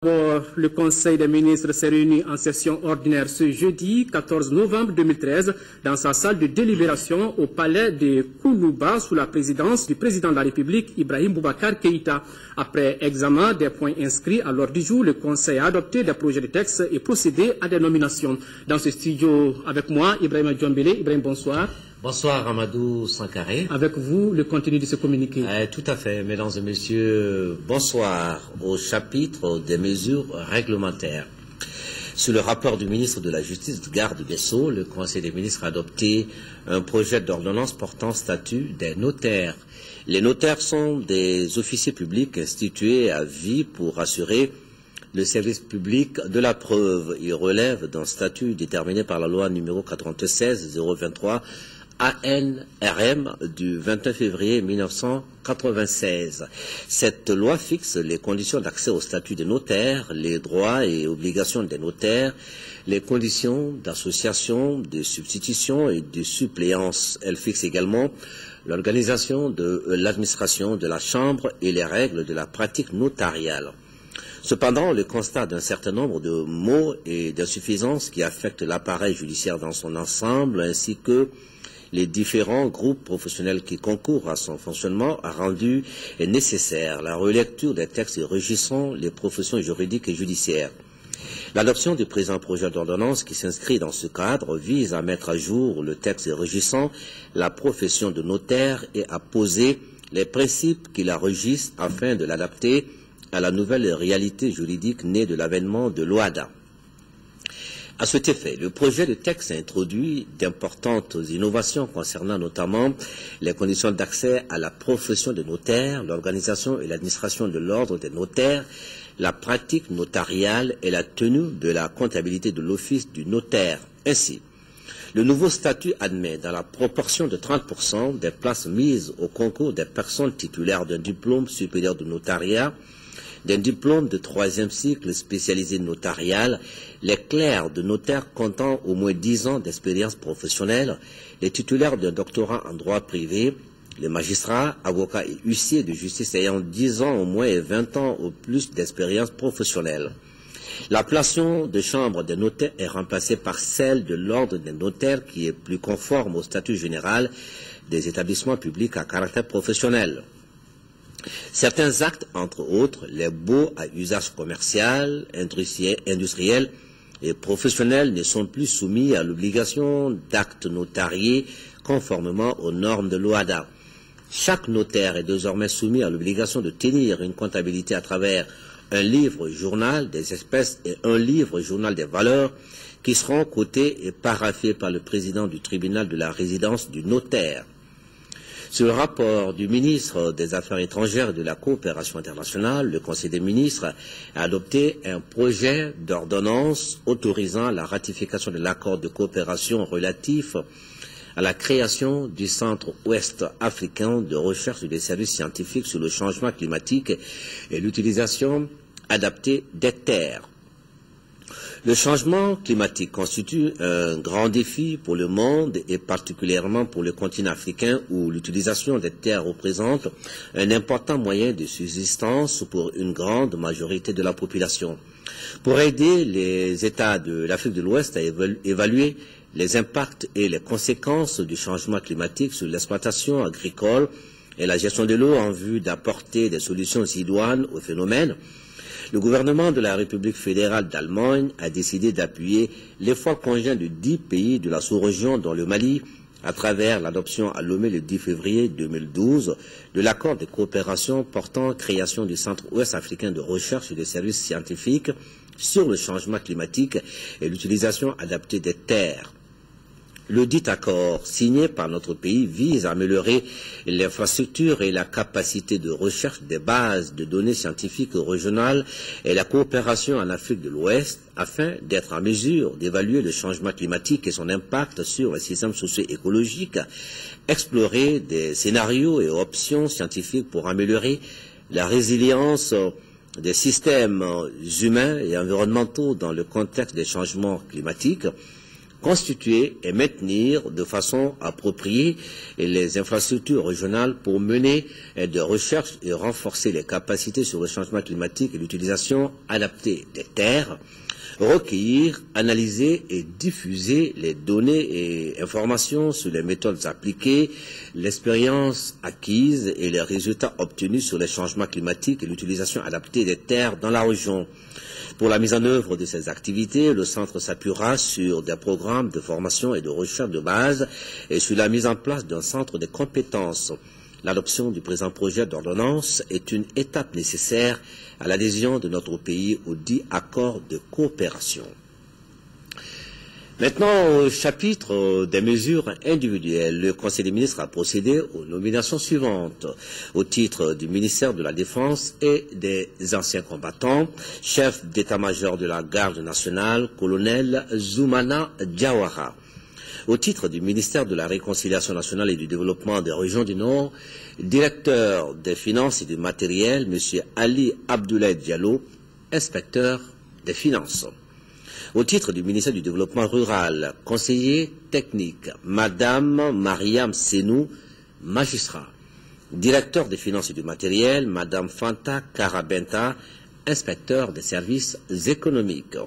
Le Conseil des ministres s'est réuni en session ordinaire ce jeudi 14 novembre 2013 dans sa salle de délibération au palais de Koulouba sous la présidence du président de la République Ibrahim Boubacar Keïta. Après examen des points inscrits à l'ordre du jour, le Conseil a adopté des projets de texte et procédé à des nominations. Dans ce studio avec moi, Ibrahim Djombele. Ibrahim, bonsoir. Bonsoir Amadou Sankaré. Avec vous, le contenu de ce communiqué. Tout à fait, mesdames et messieurs, bonsoir. Au chapitre des mesures réglementaires. Sur le rapport du ministre de la Justice, garde des Sceaux, le Conseil des ministres a adopté un projet d'ordonnance portant statut des notaires. Les notaires sont des officiers publics institués à vie pour assurer le service public de la preuve. Ils relèvent d'un statut déterminé par la loi numéro 96-023 ANRM du 29 février 1996. Cette loi fixe les conditions d'accès au statut de notaire, les droits et obligations des notaires, les conditions d'association, de substitution et de suppléance. Elle fixe également l'organisation de l'administration de la Chambre et les règles de la pratique notariale. Cependant, le constat d'un certain nombre de maux et d'insuffisances qui affectent l'appareil judiciaire dans son ensemble, ainsi que les différents groupes professionnels qui concourent à son fonctionnement a rendu nécessaire la relecture des textes régissant les professions juridiques et judiciaires. L'adoption du présent projet d'ordonnance qui s'inscrit dans ce cadre vise à mettre à jour le texte régissant la profession de notaire et à poser les principes qui la régissent afin de l'adapter à la nouvelle réalité juridique née de l'avènement de l'OHADA. À cet effet, le projet de texte introduit d'importantes innovations concernant notamment les conditions d'accès à la profession de notaire, l'organisation et l'administration de l'ordre des notaires, la pratique notariale et la tenue de la comptabilité de l'office du notaire. Ainsi, le nouveau statut admet dans la proportion de 30% des places mises au concours des personnes titulaires d'un diplôme supérieur de notariat, d'un diplôme de 3e cycle spécialisé notarial, les clercs de notaire comptant au moins 10 ans d'expérience professionnelle, les titulaires d'un doctorat en droit privé, les magistrats, avocats et huissiers de justice ayant 10 ans au moins et 20 ans au plus d'expérience professionnelle. L'appellation de chambre des notaires est remplacée par celle de l'ordre des notaires qui est plus conforme au statut général des établissements publics à caractère professionnel. Certains actes, entre autres, les baux à usage commercial, industriel et professionnel ne sont plus soumis à l'obligation d'actes notariés conformément aux normes de l'OHADA. Chaque notaire est désormais soumis à l'obligation de tenir une comptabilité à travers un livre journal des espèces et un livre journal des valeurs qui seront cotés et paraphés par le président du tribunal de la résidence du notaire. Sur le rapport du ministre des Affaires étrangères et de la coopération internationale, le Conseil des ministres a adopté un projet d'ordonnance autorisant la ratification de l'accord de coopération relatif à la création du Centre ouest africain de recherche et des services scientifiques sur le changement climatique et l'utilisation adaptée des terres. Le changement climatique constitue un grand défi pour le monde et particulièrement pour le continent africain où l'utilisation des terres représente un important moyen de subsistance pour une grande majorité de la population. Pour aider les États de l'Afrique de l'Ouest à évaluer les impacts et les conséquences du changement climatique sur l'exploitation agricole et la gestion de l'eau en vue d'apporter des solutions idoines au phénomène, le gouvernement de la République fédérale d'Allemagne a décidé d'appuyer l'effort conjoint de 10 pays de la sous-région, dont le Mali, à travers l'adoption à Lomé le 10 février 2012 de l'accord de coopération portant création du Centre ouest africain de recherche et de services scientifiques sur le changement climatique et l'utilisation adaptée des terres. Le dit accord, signé par notre pays, vise à améliorer l'infrastructure et la capacité de recherche des bases de données scientifiques régionales et la coopération en Afrique de l'Ouest afin d'être en mesure d'évaluer le changement climatique et son impact sur les systèmes socio-écologiques, explorer des scénarios et options scientifiques pour améliorer la résilience des systèmes humains et environnementaux dans le contexte des changements climatiques, constituer et maintenir de façon appropriée les infrastructures régionales pour mener des recherches et renforcer les capacités sur le changement climatique et l'utilisation adaptée des terres, recueillir, analyser et diffuser les données et informations sur les méthodes appliquées, l'expérience acquise et les résultats obtenus sur les changements climatiques et l'utilisation adaptée des terres dans la région. Pour la mise en œuvre de ces activités, le Centre s'appuiera sur des programmes de formation et de recherche de base et sur la mise en place d'un centre de compétences. L'adoption du présent projet d'ordonnance est une étape nécessaire à l'adhésion de notre pays au dit accord de coopération. Maintenant, au chapitre des mesures individuelles, le Conseil des ministres a procédé aux nominations suivantes. Au titre du ministère de la Défense et des anciens combattants, chef d'état-major de la Garde nationale, colonel Zoumana Diawara. Au titre du ministère de la Réconciliation nationale et du développement des régions du Nord, directeur des finances et du matériel, M. Ali Abdoulaye Diallo, inspecteur des finances. Au titre du ministère du développement rural, conseiller technique, Madame Mariam Senou, magistrat. Directeur des finances et du matériel, Madame Fanta Karabenta, inspecteur des services économiques.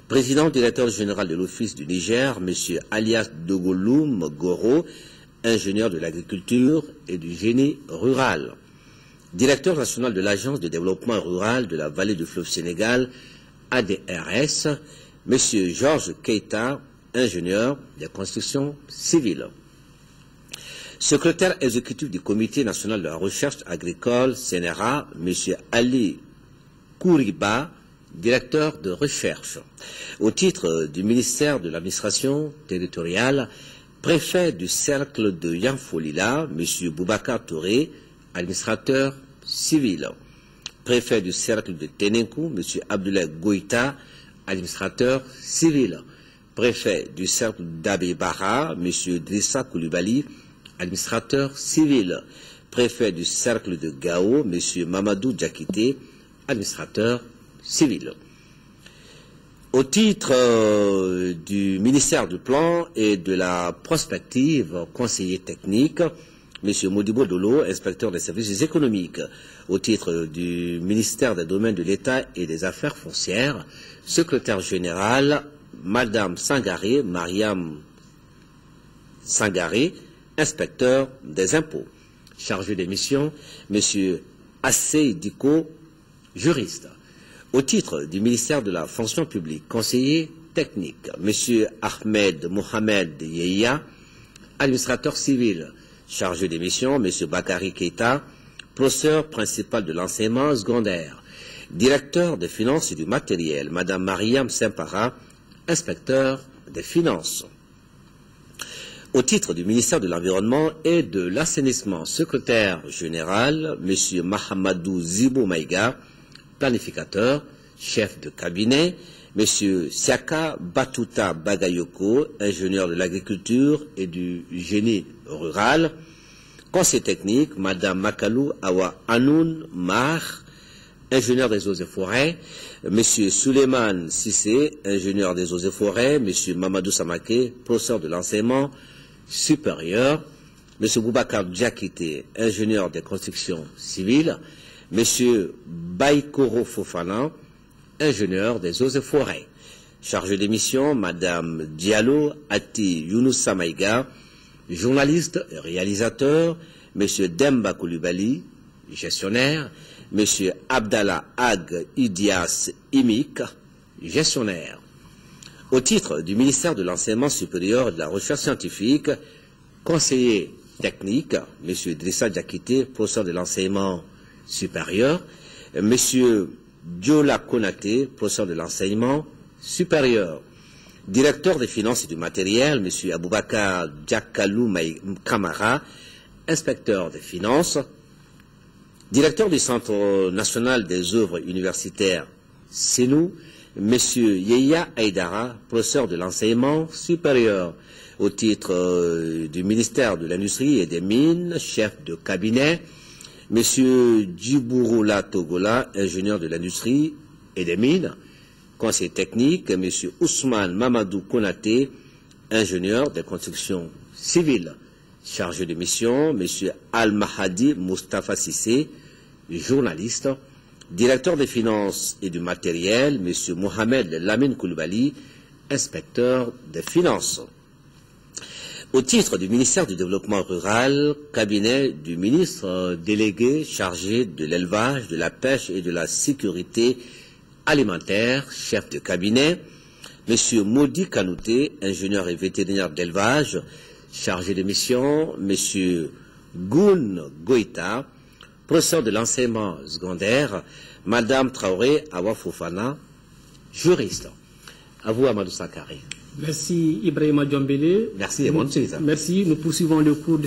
Président directeur général de l'Office du Niger, M. Alias Dogoloum Goro, ingénieur de l'agriculture et du génie rural. Directeur national de l'Agence de développement rural de la vallée du fleuve Sénégal, ADRS, M. Georges Keita, ingénieur des constructions civiles. Secrétaire exécutif du Comité national de la recherche agricole, CNRA, M. Ali Kouriba, directeur de recherche. Au titre du ministère de l'administration territoriale, préfet du cercle de Yanfolila, M. Boubacar Touré, administrateur civil. Préfet du cercle de Tenenkou, M. Abdoulaye Goïta, administrateur civil. Préfet du cercle d'Abébara, M. Drissa Koulibaly, administrateur civil. Préfet du cercle de Gao, M. Mamadou Diakité, administrateur civil. Au titre du ministère du Plan et de la Prospective, conseiller technique, M. Modibo Dolo, inspecteur des services économiques. Au titre du ministère des Domaines de l'État et des Affaires foncières, secrétaire général, Madame Sangaré, Mariam Sangaré, inspecteur des impôts. Chargé des missions, M. Assey Diko, juriste. Au titre du ministère de la fonction publique, conseiller technique, M. Ahmed Mohamed Yeya, administrateur civil, chargé des missions, M. Bakari Keita, professeur principal de l'enseignement secondaire, directeur des finances et du matériel, Mme Mariam Sempara, inspecteur des finances. Au titre du ministère de l'Environnement et de l'Assainissement, secrétaire général, M. Mahamadou Zibo Maïga, planificateur, chef de cabinet, M. Siaka Batuta Bagayoko, ingénieur de l'agriculture et du génie rural, conseil technique, Mme Makalou Awa Anoun Mar, ingénieur des eaux et forêts, M. Suleiman Sissé, ingénieur des eaux et forêts, M. Mamadou Samake, professeur de l'enseignement supérieur, M. Boubacar Diakité, ingénieur des constructions civiles, M. Baïkoro Fofana, ingénieur des eaux et forêts. Chargé des missions, Mme Diallo Ati Younoussa Maïga, journaliste et réalisateur, M. Demba Koulibaly, gestionnaire, M. Abdallah Ag Idias Imik, gestionnaire. Au titre du ministère de l'Enseignement supérieur et de la recherche scientifique, conseiller technique, M. Drissa Diakité, professeur de l'enseignement supérieur, M. Diola Konaté, professeur de l'enseignement supérieur, directeur des finances et du matériel, M. Aboubakar Diakalou Kamara, inspecteur des finances, directeur du Centre national des œuvres universitaires Senou, M. Yeya Aïdara, professeur de l'enseignement supérieur, au titre du ministère de l'Industrie et des Mines, chef de cabinet, M. Djibourula Togola, ingénieur de l'industrie et des mines, conseiller technique, M. Ousmane Mamadou Konaté, ingénieur des constructions civiles. Chargé de mission, M. Al-Mahadi Mustafa Sissé, journaliste. Directeur des finances et du matériel, M. Mohamed Lamine Koulibaly, inspecteur des finances. Au titre du ministère du Développement rural, cabinet du ministre délégué chargé de l'élevage, de la pêche et de la sécurité alimentaire, chef de cabinet, M. Maudi Kanouté, ingénieur et vétérinaire d'élevage, chargé de mission, M. Goun Goïta, professeur de l'enseignement secondaire, Madame Traoré Awa Fofana, juriste. À vous, Amadou Sakari. Merci Ibrahima Djombele. Merci, et bonne suite. Merci, nous poursuivons le cours de